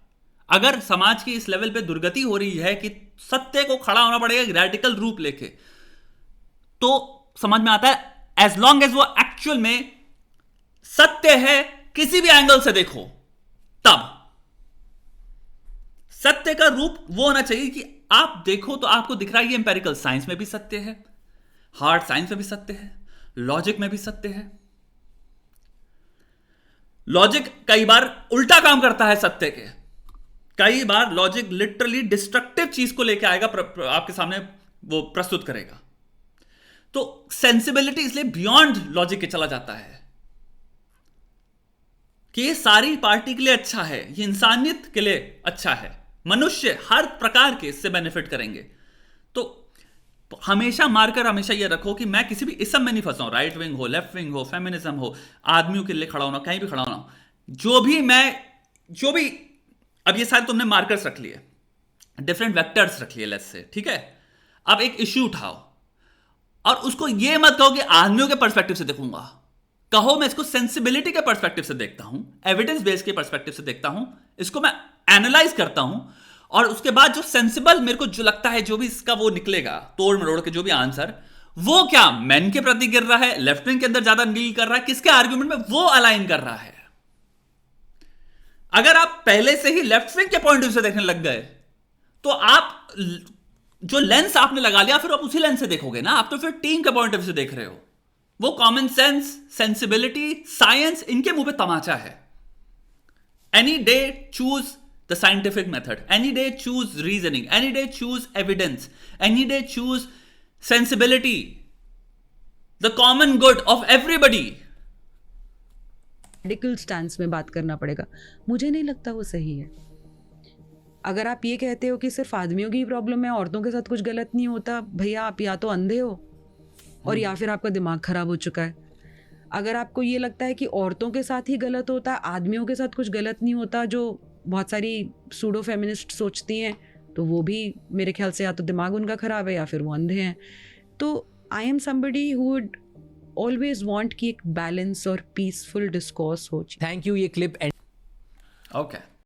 अगर समाज की इस लेवल पे दुर्गति हो रही है कि सत्य को खड़ा होना पड़ेगा रेडिकल रूप लेके, तो समझ में आता है एज लॉन्ग एज वो एक्चुअल में सत्य है किसी भी एंगल से देखो, तब सत्य का रूप वो होना चाहिए कि आप देखो तो आपको दिख रहा है ये एम्पेरिकल साइंस में भी सत्य है, हार्ड साइंस में भी सत्य है, लॉजिक में भी सत्य है. लॉजिक कई बार उल्टा काम करता है सत्य के. कई बार लॉजिक लिटरली डिस्ट्रक्टिव चीज को लेकर आएगा, आपके सामने वो प्रस्तुत करेगा. तो सेंसिबिलिटी इसलिए बियॉन्ड लॉजिक के चला जाता है कि ये सारी पार्टी के लिए अच्छा है, ये इंसानियत के लिए अच्छा है, मनुष्य हर प्रकार के इससे बेनिफिट करेंगे. तो हमेशा मारकर हमेशा ये रखो कि मैं किसी भी इसम में नहीं फंसा हूं, राइट विंग हो, लेफ्ट विंग हो, फेमिनिज्म हो, आदमियों के लिए खड़ा होना, कहीं भी खड़ा होना, जो भी अब ये सारे तुमने मार्कर्स रख लिए, डिफरेंट वेक्टर्स रख लिए लेट्स से, ठीक है. अब एक इश्यू उठाओ और उसको ये मत कहो कि आदमियों के पर्सपेक्टिव से देखूंगा, कहो मैं इसको सेंसिबिलिटी के पर्सपेक्टिव से देखता हूं, एविडेंस बेस्ड के पर्सपेक्टिव से देखता हूं, इसको मैं एनालाइज करता हूं और उसके बाद जो सेंसिबल मेरे को जो लगता है, जो भी इसका वो निकलेगा तोड़ मरोड़ के जो भी आंसर, वो क्या मेन के प्रति गिर रहा है, लेफ्ट विंग के अंदर ज्यादा डील कर रहा है, किसके आर्ग्यूमेंट में वो अलाइन कर रहा है. अगर आप पहले से ही लेफ्ट विंग के पॉइंट ऑफ व्यू से देखने लग गए तो आप जो लेंस आपने लगा लिया फिर आप उसी लेंस से देखोगे ना. आप तो फिर टीम के पॉइंट ऑफ व्यू से देख रहे हो. वो कॉमन सेंस, सेंसिबिलिटी, साइंस, इनके मुंह पे तमाचा है. Any day choose the scientific method, any day choose reasoning, any day choose evidence, any day choose sensibility, the common good of everybody. Radical stance में बात करना पड़ेगा. मुझे नहीं लगता वो सही है. अगर आप ये कहते हो कि सिर्फ आदमियों की प्रॉब्लम है, औरतों के साथ कुछ गलत नहीं होता, भैया आप या तो अंधे हो और या फिर आपका दिमाग खराब हो चुका है. अगर आपको ये लगता है कि औरतों के साथ ही गलत होता है, आदमियों के साथ कुछ गलत नहीं होता, जो बहुत सारी सूडो फेमिनिस्ट सोचती हैं, तो वो भी मेरे ख्याल से या तो दिमाग उनका खराब है या फिर वो अंधे हैं. तो I am somebody who would always want कि एक बैलेंस और पीसफुल डिस्कोर्स हो. Thank you. ये क्लिप ओके